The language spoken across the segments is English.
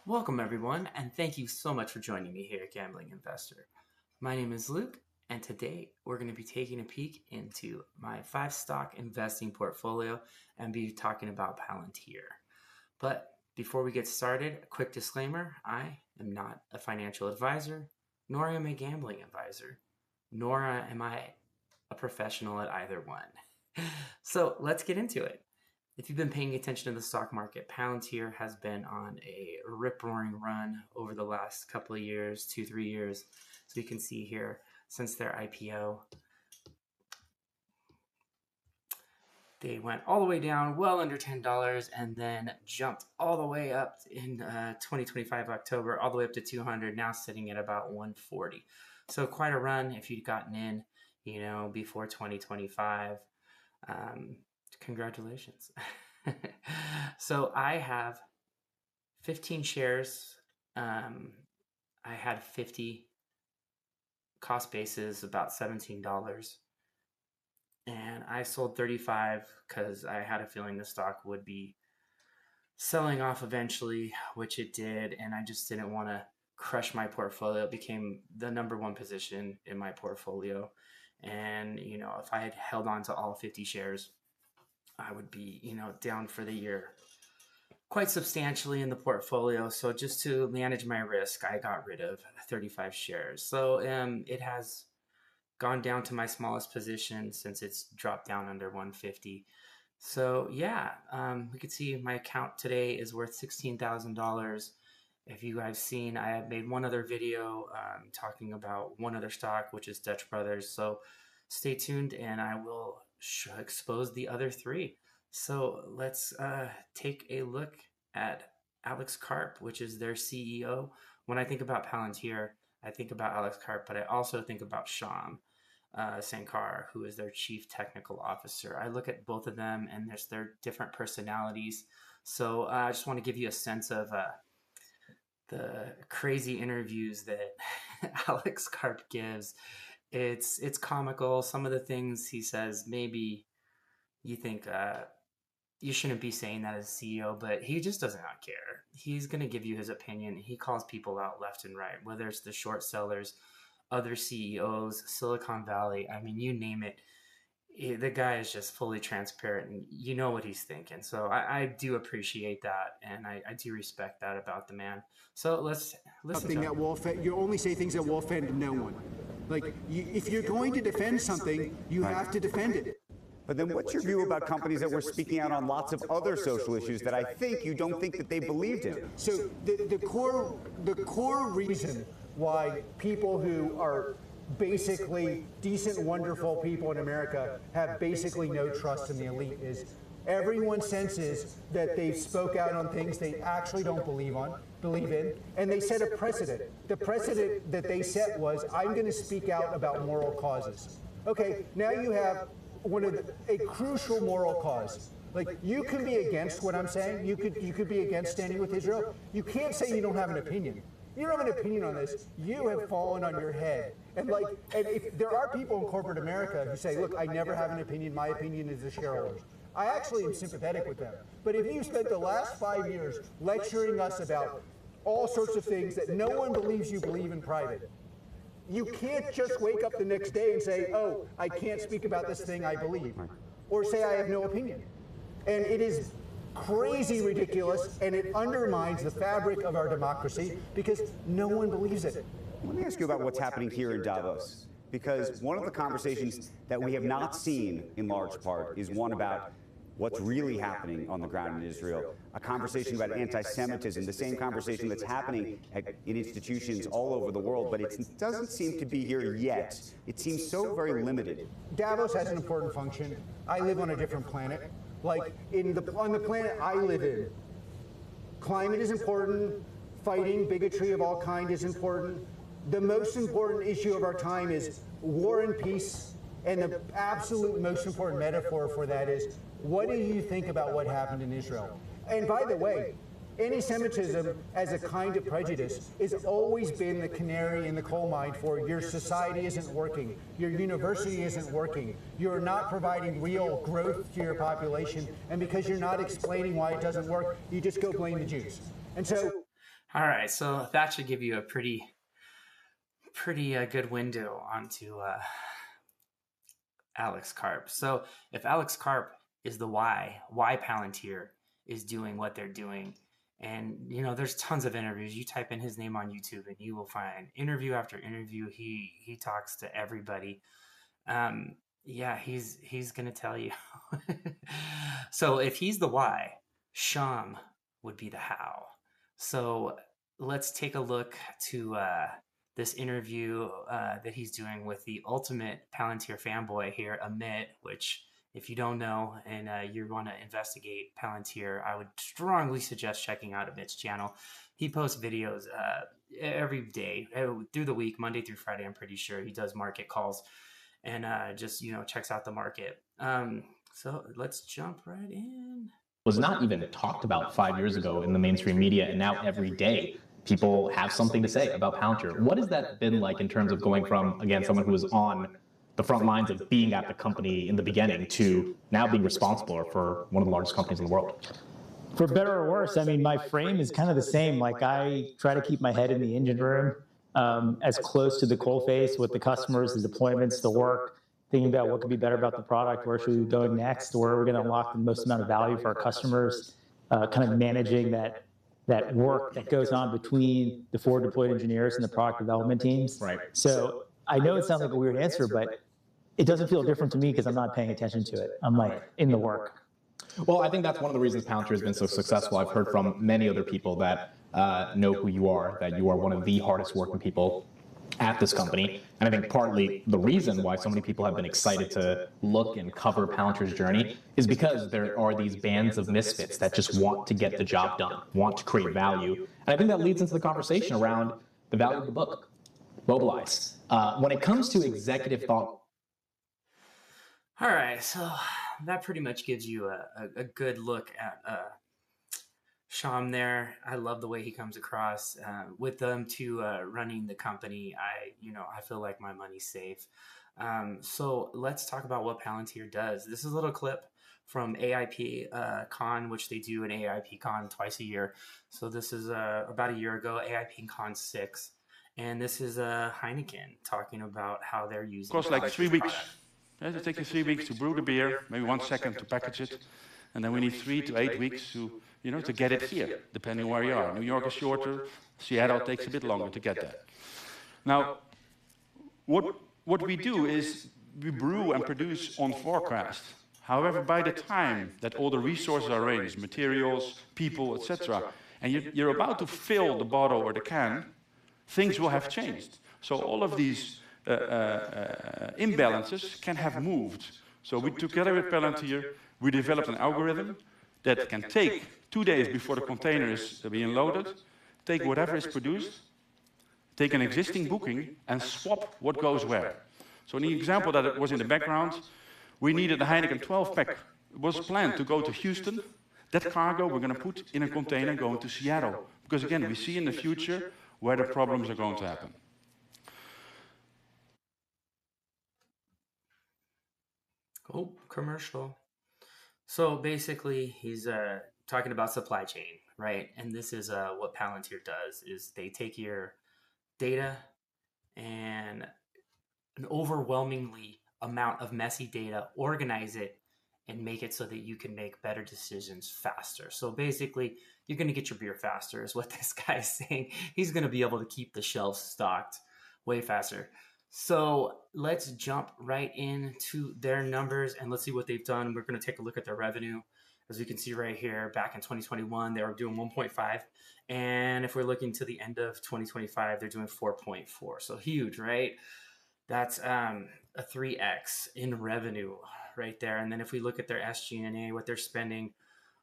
Welcome, everyone, and thank you so much for joining me here at Gambling Investor. My name is Luke, and today we're going to be taking a peek into my 5-stock investing portfolio and be talking about Palantir. But before we get started, a quick disclaimer: I am not a financial advisor, nor am I a gambling advisor, nor am I a professional at either one. So let's get into it. If you've been paying attention to the stock market, Palantir has been on a rip-roaring run over the last couple of years, 2-3 years. So you can see here, since their IPO, they went all the way down, well under $10, and then jumped all the way up in 2025 October, all the way up to 200, now sitting at about 140. So quite a run if you'd gotten in, before 2025. Congratulations. So I have 15 shares. I had 50, cost basis about $17. And I sold 35 because I had a feeling the stock would be selling off eventually, which it did. And I just didn't want to crush my portfolio. It became the number one position in my portfolio. And, if I had held on to all 50 shares, I would be, down for the year quite substantially in the portfolio. So just to manage my risk, I got rid of 35 shares. So it has gone down to my smallest position since it's dropped down under 150. So yeah, we could see my account today is worth $16,000. If you guys seen, I have made one other video talking about one other stock, which is Dutch Brothers. So stay tuned and I will expose the other three. So let's take a look at Alex Karp, which is their CEO. When I think about Palantir, I think about Alex Karp, but I also think about Shyam Sankar, who is their chief technical officer. I look at both of them and there's their different personalities. So I just want to give you a sense of the crazy interviews that Alex Karp gives. It's comical. Some of the things he says, maybe you think you shouldn't be saying that as CEO, but he just does not care. He's going to give you his opinion. He calls people out left and right, whether it's the short sellers, other CEOs, Silicon Valley. I mean, you name it. The guy is just fully transparent and you know what he's thinking. So I do appreciate that. And I do respect that about the man. So let's listen to that will offend, you only say things that will offend no one. Like, if you're going to defend something, you have to defend it. But then what's your view about companies that were speaking out on lots of other social issues that I think you don't think that they believed in? So the core reason why people who are basically decent, wonderful people in America have basically no trust in the elite is everyone senses that they spoke out on things they actually don't believe in, and they set a precedent. The precedent that they set was, I'm going to speak out about moral causes. Okay, now you have a crucial moral cause. Like, you can be against what I'm saying. You could be against standing with Israel. You can't say you don't have an opinion. You don't have an opinion on this. You have fallen on your head. And if there are people in corporate America who say, look, I never have an opinion. My opinion is the shareholders. I actually am sympathetic with them. But if you spent the last 5 years lecturing us about all sorts of things that no one believes you believe in private, you can't just wake up the next day and say, oh, I can't speak about this thing I believe, or say I have no opinion. And it is crazy ridiculous, and it undermines the fabric of our democracy because no one believes it. Let me ask you about what's happening here in Davos, because one of the conversations that we have not seen in large part is one about what's really happening on the ground in Israel, a conversation about anti-Semitism, the same conversation that's happening in institutions all over the world, but it doesn't seem to be here yet. It seems so very limited. Davos has an important function. I live on a different planet. Like, on the planet I live in, climate is important, fighting bigotry of all kind is important. The most important issue of our time is war and peace, and the absolute most important metaphor for that is, what do you think about what happened in Israel? And by the way, anti-Semitism as a kind of prejudice has always been the canary in the coal mine for your society isn't working, your university isn't working, you're not providing real growth to your population, and because you're not explaining why it doesn't work, you just go blame the Jews. And so All right, so that should give you a pretty good window onto Alex Karp. So if Alex Karp is the why Palantir is doing what they're doing, and there's tons of interviews. You type in his name on YouTube, and you will find interview after interview. He talks to everybody. Yeah, he's gonna tell you. So if he's the why, Sham would be the how. So let's take a look to this interview that he's doing with the ultimate Palantir fanboy here, Amit, which, if you don't know and you want to investigate Palantir, I would strongly suggest checking out Amit's channel. He posts videos every day through the week, Monday through Friday. I'm pretty sure he does market calls and just checks out the market. So let's jump right in. Was not even talked about 5 years ago in the mainstream media, and now every day people have something to say about Palantir. What has that been like in terms of going from, again, someone who was on the front lines of being at the company in the beginning to now being responsible for one of the largest companies in the world? For better or worse, I mean, my frame is kind of the same. Like, I try to keep my head in the engine room, as close to the coalface with the customers, the deployments, the work, thinking about what could be better about the product, where should we be going next, where are we going to unlock the most amount of value for our customers, kind of managing that work that goes on between the forward deployed engineers and the product development teams. Right. So I know it sounds like a weird answer, but it doesn't feel different to me because I'm not paying attention to it. I'm like in the work. Well, I think that's one of the reasons Palantir has been so successful. I've heard from many other people that know who you are, that you are one of the hardest working people at this company. And I think partly the reason why so many people have been excited to look and cover Palantir's journey is because there are these bands of misfits that just want to get the job done, want to create value. And I think that leads into the conversation around the value of the book, Mobilize. When it comes to executive thought. All right, so that pretty much gives you a good look at Sham there. I love the way he comes across. With them to running the company, I feel like my money's safe. So let's talk about what Palantir does. This is a little clip from AIP Con, which they do an AIP Con twice a year. So this is about a year ago, AIP Con 6. And this is Heineken talking about how they're using. It costs like 3 weeks. It takes you 3 weeks to brew the beer, maybe 1 second to package it, and then we need 3 to 8 weeks to get it here, depending where you are. New York is shorter, Seattle takes a bit longer to get that. Now, what we do is we brew and produce on forecast. However, by the time that all the resources are arranged, materials, people, etc., and you're about to fill the bottle or the can, things will have changed. So all of these imbalances can have moved. So we, together with Palantir, we developed an algorithm that can take 2 days before the container is being loaded, take whatever is produced, take an existing booking, and swap what goes where. So in the example that was in the background, we needed a Heineken 12-pack. It was planned to go to Houston. That cargo we're going to put in a container going to Seattle. Because again, we see in the future where the problems are going to happen. Oh, commercial. So basically, he's talking about supply chain, right? And this is what Palantir does: is they take your data and an overwhelmingly amount of messy data, organize it, and make it so that you can make better decisions faster. So basically, you're going to get your beer faster, is what this guy's saying. He's going to be able to keep the shelves stocked way faster. So let's jump right into their numbers and let's see what they've done. We're going to take a look at their revenue. As you can see right here, back in 2021, they were doing 1.5. And if we're looking to the end of 2025, they're doing 4.4. So huge, right? That's a 3x in revenue right there. And then if we look at their SG&A, what they're spending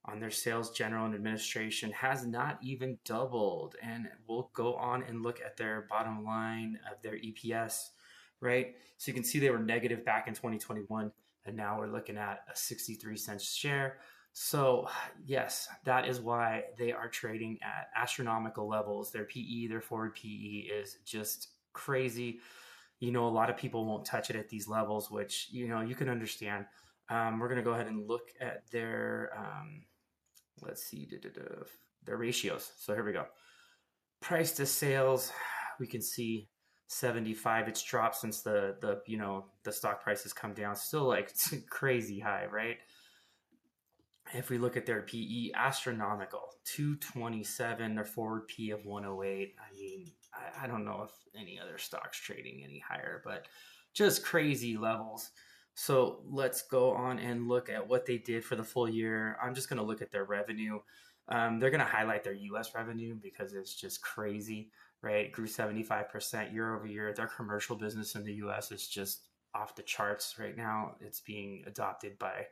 on their sales, general, and administration has not even doubled. And we'll go on and look at their bottom line of their EPS, right? So you can see they were negative back in 2021, and now we're looking at a 63 cents share. So yes, that is why they are trading at astronomical levels. Their PE, their forward PE is just crazy. A lot of people won't touch it at these levels, which, you can understand. We're going to go ahead and look at their, let's see, their ratios. So here we go. price to sales, we can see 75. It's dropped since the stock price has come down. Still like crazy high, right? If we look at their PE, astronomical, 227, their forward P of 108. I mean, I don't know if any other stock's trading any higher, but just crazy levels. So let's go on and look at what they did for the full year. I'm just going to look at their revenue. They're going to highlight their US revenue because it's just crazy, right? It grew 75% year over year. Their commercial business in the US is just off the charts right now. It's being adopted by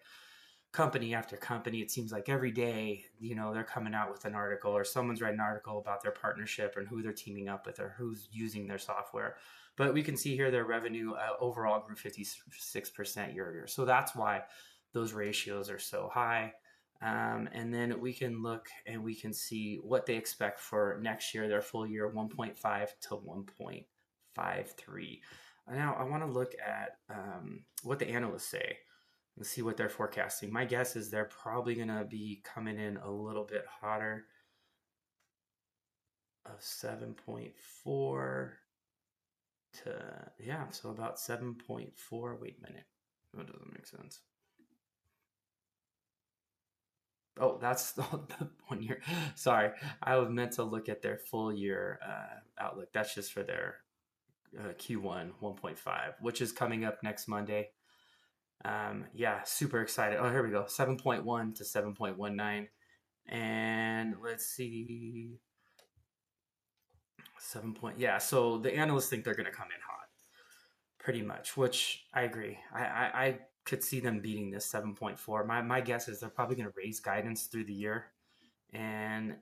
company after company. It seems like every day, they're coming out with an article or someone's writing an article about their partnership and who they're teaming up with or who's using their software. But we can see here their revenue overall grew 56% year over year. So that's why those ratios are so high. And then we can look and we can see what they expect for next year, their full year, 1.5 to 1.53. Now I want to look at what the analysts say. Let's see what they're forecasting. My guess is they're probably going to be coming in a little bit hotter of 7.4 to, so about 7.4. Wait a minute. That doesn't make sense. Oh, that's the 1 year. Sorry. I was meant to look at their full year outlook. That's just for their Q1 1.5, which is coming up next Monday. Super excited. Oh, here we go. 7.1 to 7.19. And let's see. So the analysts think they're going to come in hot. Pretty much, which I agree. I could see them beating this 7.4. My guess is they're probably going to raise guidance through the year. And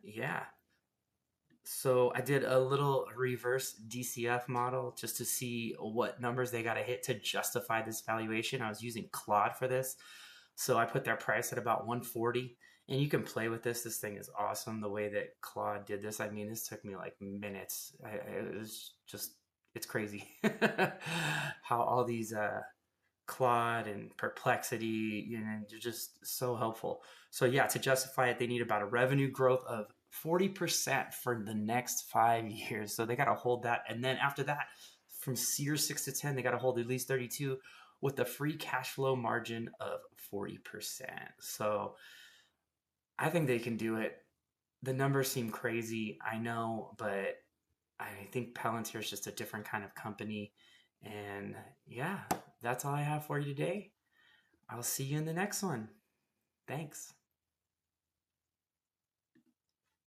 so I did a little reverse DCF model just to see what numbers they got to hit to justify this valuation. I was using Claude for this. So I put their price at about 140. And you can play with this. This thing is awesome the way that Claude did this. I mean, this took me like minutes. It was just, it's crazy how all these Claude and Perplexity, they're just so helpful. So to justify it, they need about a revenue growth of 40% for the next 5 years. So they got to hold that. And then after that, from year 6 to 10, they got to hold at least 32 with a free cash flow margin of 40%. So I think they can do it. The numbers seem crazy, I know, but I think Palantir is just a different kind of company. And that's all I have for you today. I'll see you in the next one. Thanks.